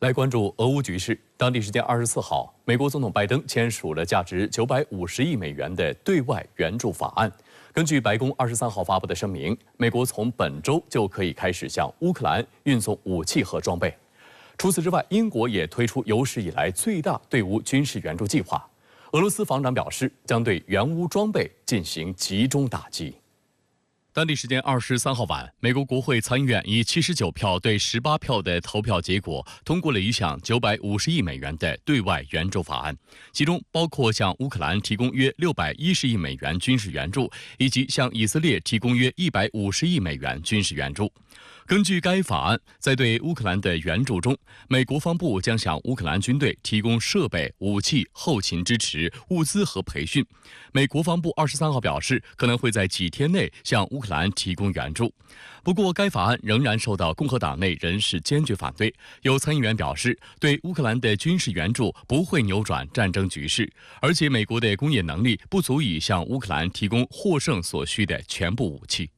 来关注俄乌局势。当地时间24号，美国总统拜登签署了价值950亿美元的对外援助法案。根据白宫23号发布的声明，美国从本周就可以开始向乌克兰运送武器和装备。除此之外，英国也推出有史以来最大对乌军事援助计划。俄罗斯防长表示，将对援乌装备进行集中打击。当地时间23号晚，美国国会参议院以79票对18票的投票结果，通过了一项950亿美元的对外援助法案，其中包括向乌克兰提供约610亿美元军事援助，以及向以色列提供约150亿美元军事援助。根据该法案，在对乌克兰的援助中，美国防部将向乌克兰军队提供设备、武器、后勤支持、物资和培训。美国防部23号表示，可能会在几天内向乌克兰提供援助。不过，该法案仍然受到共和党内人士坚决反对。有参议员表示，对乌克兰的军事援助不会扭转战争局势，而且美国的工业能力不足以向乌克兰提供获胜所需的全部武器。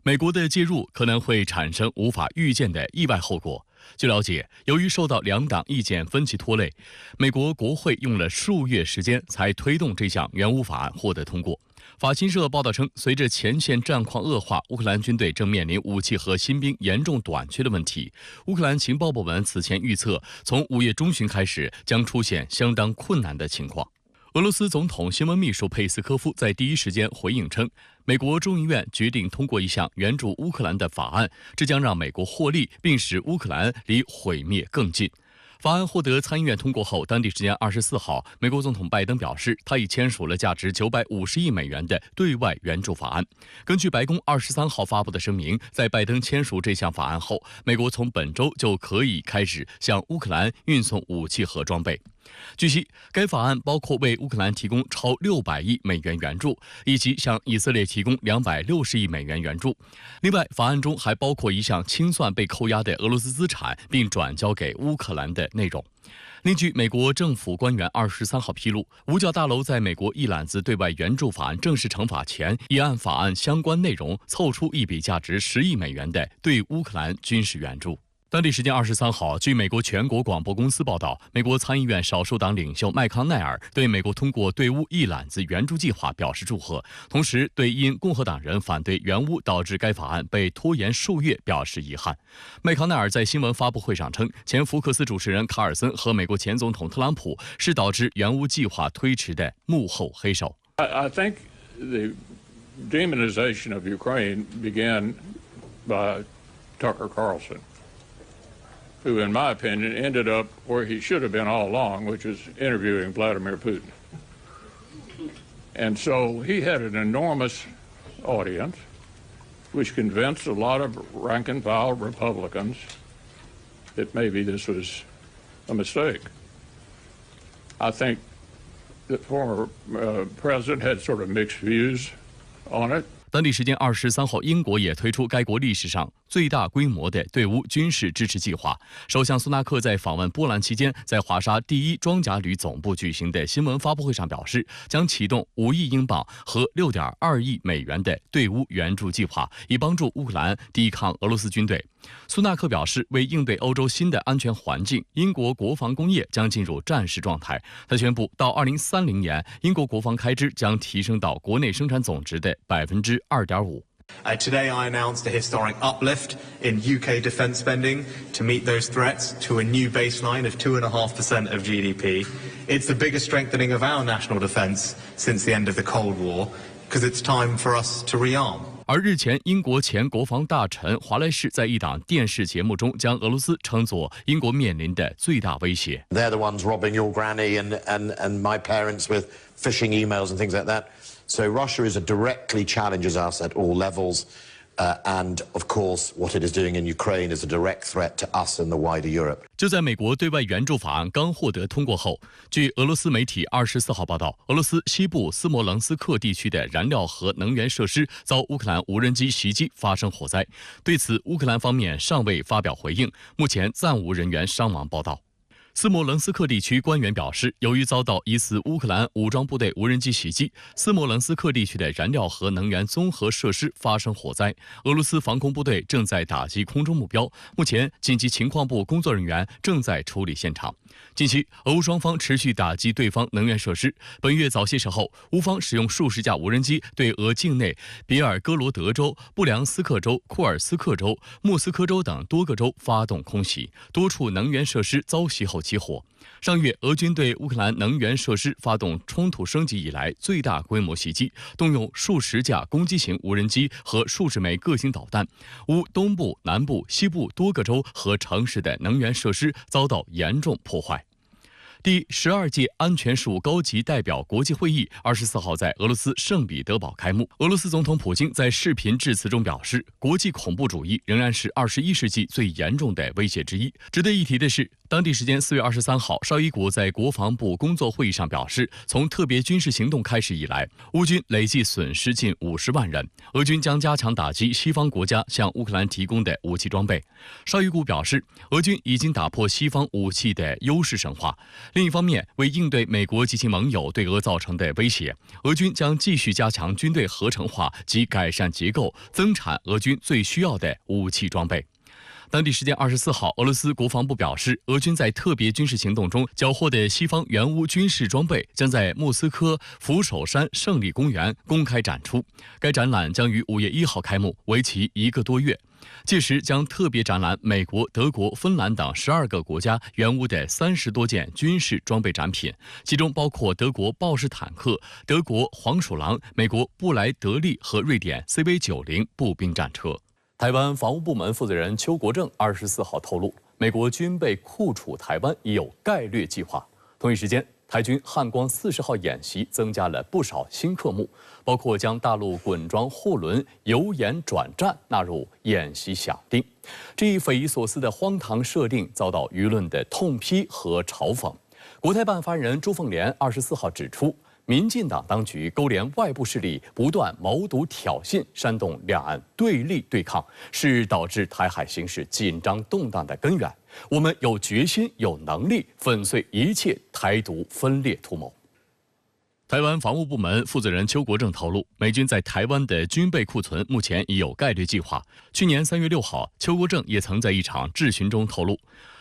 美国的介入可能会产生无法预见的意外后果。据了解，由于受到两党意见分歧拖累，美国国会用了数月时间才推动这项援乌法案获得通过。法新社报道称，随着前线战况恶化，乌克兰军队正面临武器和新兵严重短缺的问题。乌克兰情报部门此前预测，从5月中旬开始将出现相当困难的情况。俄罗斯总统新闻秘书佩斯科夫在第一时间回应称，美国众议院决定通过一项援助乌克兰的法案，这将让美国获利，并使乌克兰离毁灭更近。法案获得参议院通过后，当地时间24号，美国总统拜登表示，他已签署了价值950亿美元的对外援助法案。根据白宫23号发布的声明，在拜登签署这项法案后，美国从本周就可以开始向乌克兰运送武器和装备。据悉，该法案包括为乌克兰提供超600亿美元援助，以及向以色列提供260亿美元援助。另外，法案中还包括一项清算被扣押的俄罗斯资产，并转交给乌克兰的内容。另据美国政府官员23号披露，五角大楼在美国一揽子对外援助法案正式成法前，已按法案相关内容凑出一笔价值10亿美元的对乌克兰军事援助。当地时间23号，据美国全国广播公司报道，美国参议院少数党领袖麦康奈尔对美国通过对乌一揽子援助计划表示祝贺，同时对因共和党人反对援乌导致该法案被拖延数月表示遗憾。麦康奈尔在新闻发布会上称，前福克斯主持人卡尔森和美国前总统特朗普是导致援乌计划推迟的幕后黑手。I think the demonization of Ukraine began by Tucker Carlson,who, in my opinion, ended up where he should have been all along, which is interviewing Vladimir Putin. And so he had an enormous audience, which convinced a lot of rank-and-file Republicans that maybe this was a mistake. I think the former president had sort of mixed views on it.当地时间23号，英国也推出该国历史上最大规模的对乌军事支持计划。首相苏纳克在访问波兰期间，在华沙第1装甲旅总部举行的新闻发布会上表示，将启动5亿英镑和6.2亿美元的对乌援助计划，以帮助乌克兰抵抗俄罗斯军队。苏纳克表示，为应对欧洲新的安全环境，英国国防工业将进入战时状态。他宣布，到2030年，英国国防开支将提升到国内生产总值的2.5%。Today I announced a historic uplift in UK defence spending to meet those threats to a new baseline of 2.5% of GDP. It's the biggest strengthening of our national defence since the end of the Cold War, because it's time for us to rearm.而日前，英国前国防大臣华莱士在一档电视节目中将俄罗斯称作英国面临的最大威胁。They're the ones robbing your granny and my parents with phishing emails and things like that. So Russia directly challenges us at all levels. And of course, what it is doing in Ukraine is a direct threat to us and the wider Europe. 就在美国对外援助法案刚获得通过后，据俄罗斯媒体24号报道，俄罗斯西部斯摩棱斯克地区的燃料和能源设施遭乌克兰无人机袭击，发生火灾。对此，乌克兰方面尚未发表回应，目前暂无人员伤亡报道。斯摩棱斯克地区官员表示，由于遭到疑似乌克兰武装部队无人机袭击，斯摩棱斯克地区的燃料和能源综合设施发生火灾。俄罗斯防空部队正在打击空中目标，目前紧急情况部工作人员正在处理现场。近期，俄乌双方持续打击对方能源设施。本月早些时候，乌方使用数十架无人机对俄境内别尔哥罗德州、布良斯克州、库尔斯克州、莫斯科州等多个州发动空袭，多处能源设施遭袭后起火。上月，俄军对乌克兰能源设施发动冲突升级以来最大规模袭击，动用数十架攻击型无人机和数十枚各型导弹。乌东部、南部、西部多个州和城市的能源设施遭到严重破坏。第12届安全事务高级代表国际会议24号在俄罗斯圣彼得堡开幕。俄罗斯总统普京在视频致辞中表示，国际恐怖主义仍然是21世纪最严重的威胁之一。值得一提的是，当地时间4月23号，绍伊古在国防部工作会议上表示，从特别军事行动开始以来，乌军累计损失近50万人。俄军将加强打击西方国家向乌克兰提供的武器装备。绍伊古表示，俄军已经打破西方武器的优势神话。另一方面，为应对美国及其盟友对俄造成的威胁，俄军将继续加强军队合成化及改善结构，增产俄军最需要的武器装备。当地时间24号，俄罗斯国防部表示，俄军在特别军事行动中缴获的西方援乌军事装备将在莫斯科扶手山胜利公园公开展出。该展览将于5月1号开幕，为期1个多月。届时将特别展览美国、德国、芬兰等12个国家援乌的30多件军事装备展品，其中包括德国豹式坦克、德国黄鼠狼、美国布莱德利和瑞典 CV90 步兵战车。台湾防务部门负责人邱国正24号透露，美国军备库储台湾已有概略计划。同一时间，台军汉光40号演习增加了不少新科目，包括将大陆滚装货轮由演转战纳入演习想定。这一匪夷所思的荒唐设定遭到舆论的痛批和嘲讽。国台办发言人朱凤莲24号指出，民进党当局勾连外部势力，不断谋独挑衅，煽动两岸对立对抗，是导致台海形势紧张动荡的根源。我们有决心、有能力粉碎一切台独分裂图谋。台湾防务部门负责人邱国正透露，美军在台湾的军备库存目前已有概略计划。去年3月6号，邱国正也曾在一场质询中透露，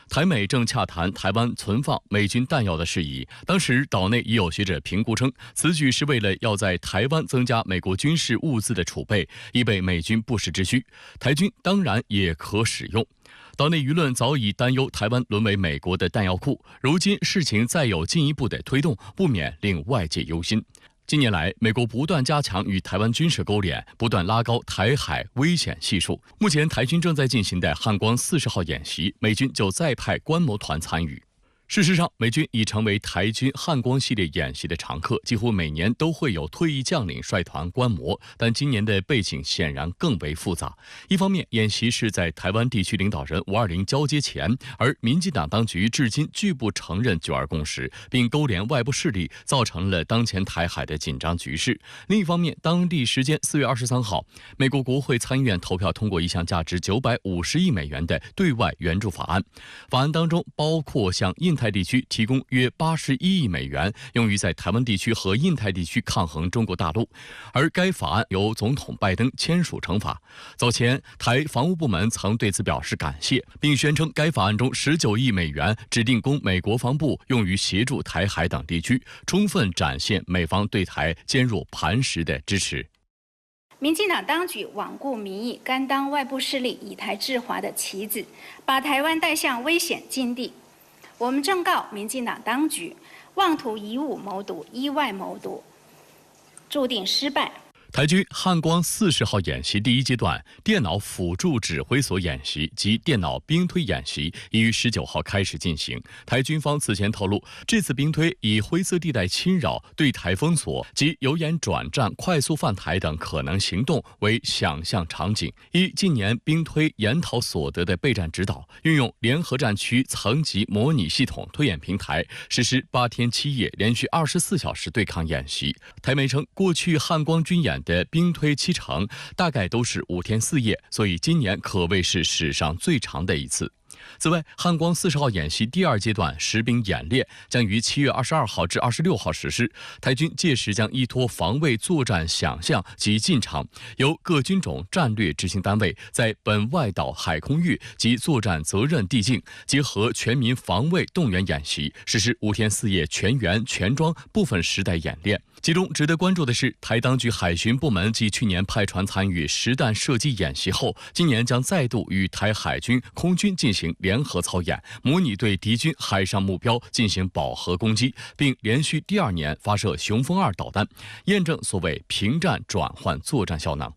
台美正洽谈台湾存放美军弹药的事宜，当时岛内已有学者评估称，此举是为了要在台湾增加美国军事物资的储备，以备美军不时之需。台军当然也可使用。岛内舆论早已担忧台湾沦为美国的弹药库，如今事情再有进一步的推动，不免令外界忧心。近年来，美国不断加强与台湾军事勾连，不断拉高台海危险系数。目前台军正在进行的汉光40号演习，美军就再派观摩团参与。事实上，美军已成为台军汉光系列演习的常客，几乎每年都会有退役将领率团观摩。但今年的背景显然更为复杂。一方面，演习是在台湾地区领导人520交接前，而民进党当局至今拒不承认9·2共识，并勾连外部势力，造成了当前台海的紧张局势。另一方面，当地时间4月23号，美国国会参议院投票通过一项价值950亿美元的对外援助法案。法案当中包括向印太地区提供约81亿美元，用于在台湾地区和印太地区抗衡中国大陆。而该法案由总统拜登签署成法。早前，台防务部门曾对此表示感谢，并宣称该法案中19亿美元指定供美国防部用于协助台海等地区，充分展现美方对台坚若磐石的支持。民进党当局罔顾民意，甘当外部势力以台制华的棋子，把台湾带向危险境地。我们正告民进党当局，妄图以武谋独、依外谋独，注定失败。台军汉光40号演习第一阶段电脑辅助指挥所演习及电脑兵推演习已于19号开始进行。台军方此前透露，这次兵推以灰色地带侵扰、对台封锁及由演转战、快速犯台等可能行动为想象场景，依近年兵推研讨所得的备战指导，运用联合战区层级模拟系统推演平台，实施8天7夜连续24小时对抗演习。台媒称，过去汉光军演的兵推7成大概都是5天4夜，所以今年可谓是史上最长的一次。此外，汉光40号演习第2阶段实兵演练将于7月22号至26号实施。台军届时将依托防卫作战想象及进程，由各军种战略执行单位在本外岛海空域及作战责任地境，结合全民防卫动员演习，实施5天4夜全员全装部分时代演练。其中值得关注的是，台当局海巡部门继去年派船参与实弹射击演习后，今年将再度与台海军、空军进行联合操演，模拟对敌军海上目标进行饱和攻击，并连续第2年发射雄风2导弹，验证所谓平战转换作战效能。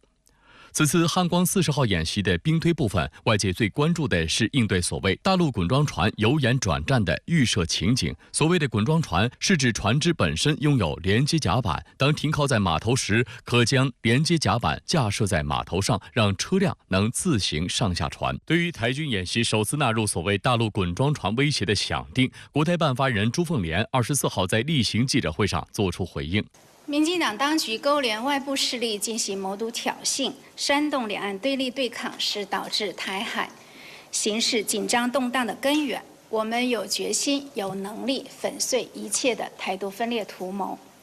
此次汉光40号演习的兵推部分，外界最关注的是应对所谓大陆滚装船由沿转战的预设情景。所谓的滚装船，是指船只本身拥有连接甲板，当停靠在码头时，可将连接甲板架设在码头上，让车辆能自行上下船。对于台军演习首次纳入所谓大陆滚装船威胁的响定，国台办发言人朱凤莲24号在例行记者会上作出回应。民进党当局勾连外部势力进行谋独挑衅，煽动两岸对立对抗，是导致台海形势紧张动荡的根源。我们有决心、有能力粉碎一切的台独分裂图谋。